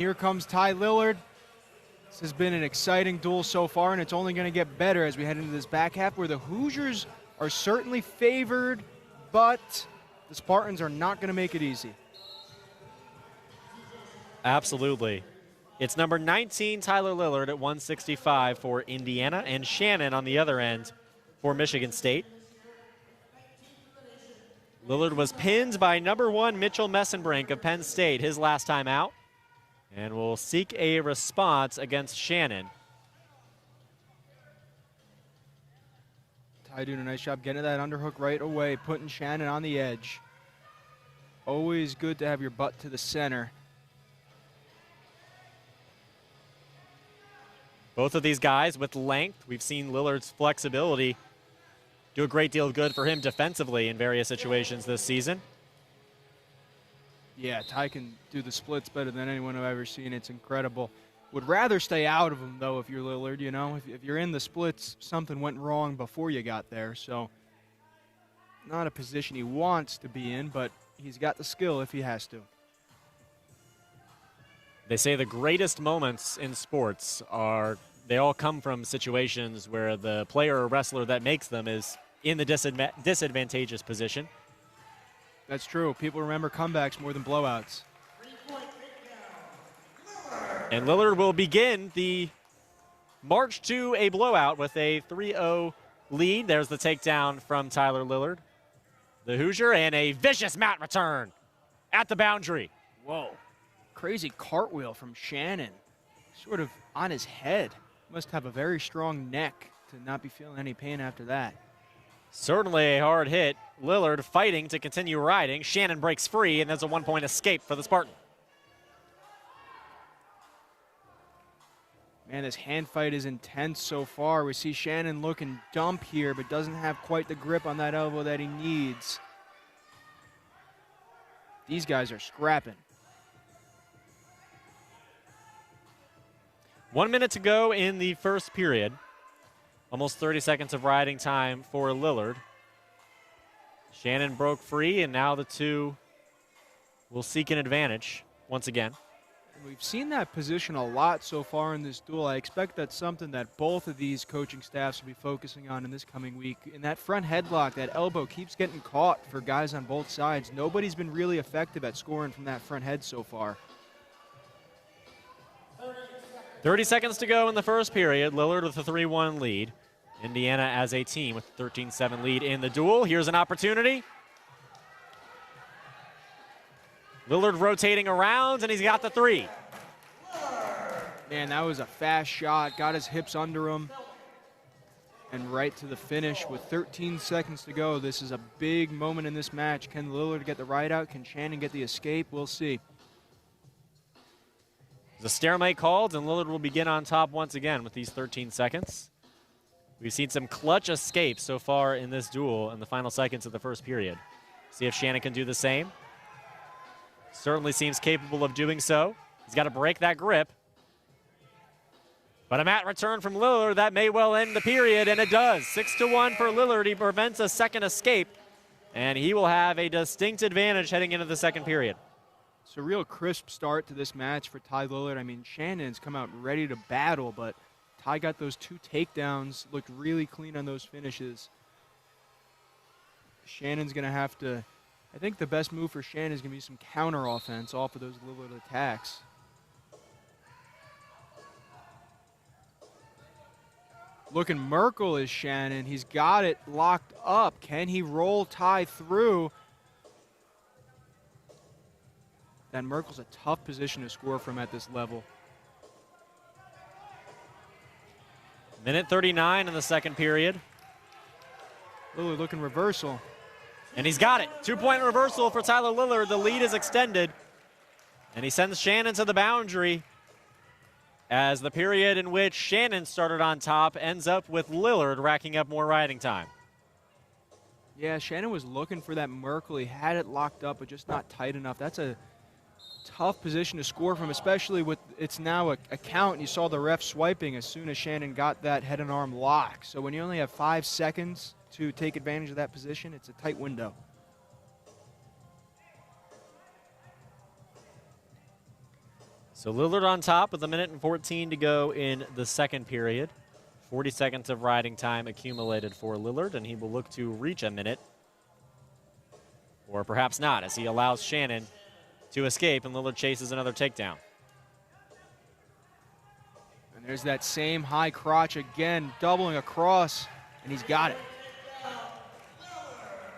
Here comes Ty Lillard. This has been an exciting duel so far, and it's only going to get better as we head into this back half where the Hoosiers are certainly favored, but the Spartans are not going to make it easy. Absolutely. It's number 19, Tyler Lillard, at 165 for Indiana, and Shannon on the other end for Michigan State. Lillard was pinned by number 1, Mitchell Messenbrink of Penn State, his last time out, and will seek a response against Shannon. Ty doing a nice job getting that underhook right away, putting Shannon on the edge. Always good to have your butt to the center. Both of these guys with length. We've seen Lillard's flexibility do a great deal of good for him defensively in various situations this season. Yeah, Ty can do the splits better than anyone I've ever seen. It's incredible. Would rather stay out of them, though, if you're Lillard. You know, if you're in the splits, something went wrong before you got there. So not a position he wants to be in, but he's got the skill if he has to. They say the greatest moments in sports they all come from situations where the player or wrestler that makes them is in the disadvantageous position. That's true. People remember comebacks more than blowouts. And Lillard will begin the march to a blowout with a 3-0 lead. There's the takedown from Tyler Lillard, the Hoosier, and a vicious mat return at the boundary. Whoa. Crazy cartwheel from Shannon. Sort of on his head. Must have a very strong neck to not be feeling any pain after that. Certainly a hard hit. Lillard fighting to continue riding. Shannon breaks free, and there's a one-point escape for the Spartan. Man, this hand fight is intense so far. We see Shannon looking dump here, but doesn't have quite the grip on that elbow that he needs. These guys are scrapping. 1 minute to go in the first period. Almost 30 seconds of riding time for Lillard. Shannon broke free, and now the two will seek an advantage once again. We've seen that position a lot so far in this duel. I expect that's something that both of these coaching staffs will be focusing on in this coming week. In that front headlock, that elbow keeps getting caught for guys on both sides. Nobody's been really effective at scoring from that front head so far. 30 seconds to go in the first period. Lillard with a 3-1 lead. Indiana as a team with a 13-7 lead in the duel. Here's an opportunity. Lillard rotating around, and he's got the 3. Man, that was a fast shot. Got his hips under him. And right to the finish with 13 seconds to go. This is a big moment in this match. Can Lillard get the ride out? Can Shannon get the escape? We'll see. The stalemate called, and Lillard will begin on top once again with these 13 seconds. We've seen some clutch escapes so far in this duel in the final seconds of the first period. See if Shannon can do the same. Certainly seems capable of doing so. He's got to break that grip. But a mat return from Lillard, that may well end the period, and it does. 6-1 for Lillard. He prevents a second escape, and he will have a distinct advantage heading into the second period. It's a real crisp start to this match for Ty Lillard. I mean, Shannon's come out ready to battle, but Ty got those 2 takedowns, looked really clean on those finishes. Shannon's going to have to, I think the best move for Shannon is going to be some counter offense off of those Lillard attacks. Looking Merkel is Shannon. He's got it locked up. Can he roll Ty through? That Merkel's a tough position to score from at this level. Minute 39 in the second period. Lillard looking reversal. And he's got it. 2-point reversal for Tyler Lillard. The lead is extended. And he sends Shannon to the boundary as the period in which Shannon started on top ends up with Lillard racking up more riding time. Yeah, Shannon was looking for that Merkel. He had it locked up, but just not tight enough. That's a tough position to score from, especially with it's now a count. And you saw the ref swiping as soon as Shannon got that head and arm lock. So when you only have 5 seconds to take advantage of that position, it's a tight window. So Lillard on top with 1:14 to go in the second period. 40 seconds of riding time accumulated for Lillard, and he will look to reach a minute. Or perhaps not, as he allows Shannon to escape, and Lillard chases another takedown. And there's that same high crotch again, doubling across, and he's got it.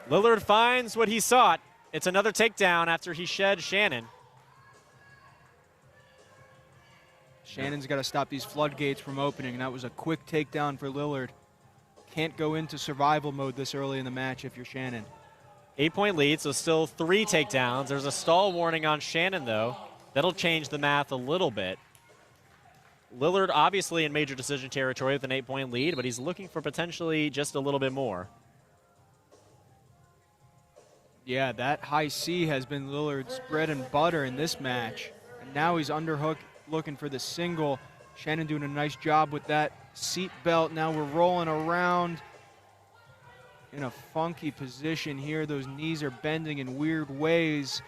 Lillard finds what he sought. It's another takedown after he shed Shannon. Shannon's got to stop these floodgates from opening, and that was a quick takedown for Lillard. Can't go into survival mode this early in the match if you're Shannon. 8-point lead, so still 3 takedowns. There's a stall warning on Shannon, though. That'll change the math a little bit. Lillard obviously in major decision territory with an 8-point lead, but he's looking for potentially just a little bit more. Yeah, that high C has been Lillard's bread and butter in this match. And now he's underhook looking for the single. Shannon doing a nice job with that seat belt. Now we're rolling around in a funky position here. Those knees are bending in weird ways.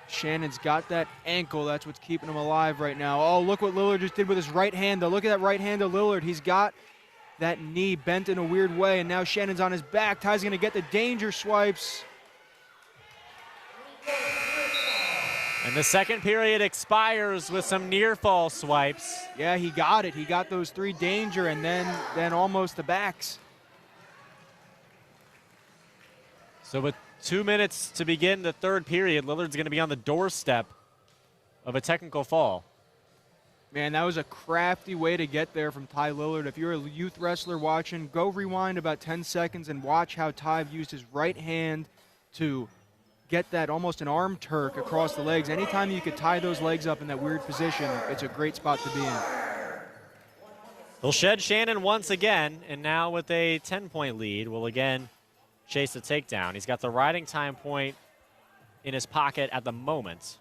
Shannon's got that ankle. That's what's keeping him alive right now. Oh, look what Lillard just did with his right hand, though. Look at that right hand of Lillard. He's got that knee bent in a weird way, and now Shannon's on his back. Ty's going to get the danger swipes. And the second period expires with some near fall swipes. Yeah, he got it. He got those 3 danger and then almost the backs. So with 2 minutes to begin the third period, Lillard's going to be on the doorstep of a technical fall. Man, that was a crafty way to get there from Ty Lillard. If you're a youth wrestler watching, go rewind about 10 seconds and watch how Ty used his right hand to get that almost an arm Turk across the legs. Anytime you could tie those legs up in that weird position, it's a great spot to be in. He'll shed Shannon once again, and now with a 10-point lead, will again chase the takedown. He's got the riding time point in his pocket at the moment.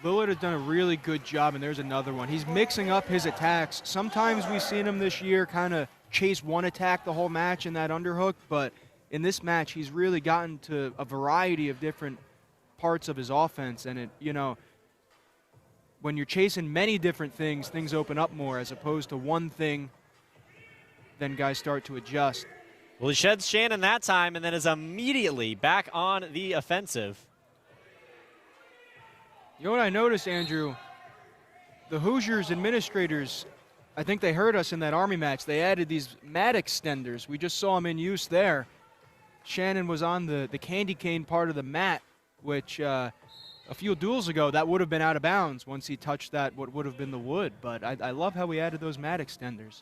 Lillard has done a really good job, and there's another one. He's mixing up his attacks. Sometimes we've seen him this year kind of chase one attack the whole match in that underhook, but in this match, he's really gotten to a variety of different parts of his offense. And, it, you know, when you're chasing many different things, things open up more as opposed to one thing, then guys start to adjust. Well, he sheds Shannon that time and then is immediately back on the offensive. You know what I noticed, Andrew? The Hoosiers administrators, I think they heard us in that Army match. They added these mat extenders. We just saw them in use there. Shannon was on the candy cane part of the mat, which a few duels ago, that would have been out of bounds once he touched that, what would have been the wood. But I love how we added those mat extenders.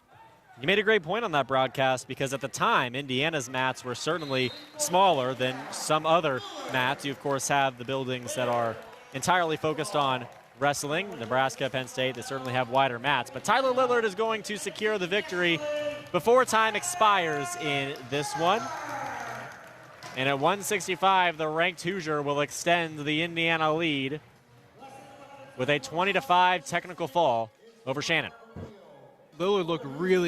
You made a great point on that broadcast because at the time, Indiana's mats were certainly smaller than some other mats. You, of course, have the buildings that are entirely focused on wrestling. Nebraska, Penn State, they certainly have wider mats. But Tyler Lillard is going to secure the victory before time expires in this one. And at 165, the ranked Hoosier will extend the Indiana lead with a 20-5 technical fall over Shannon. Lillard looked really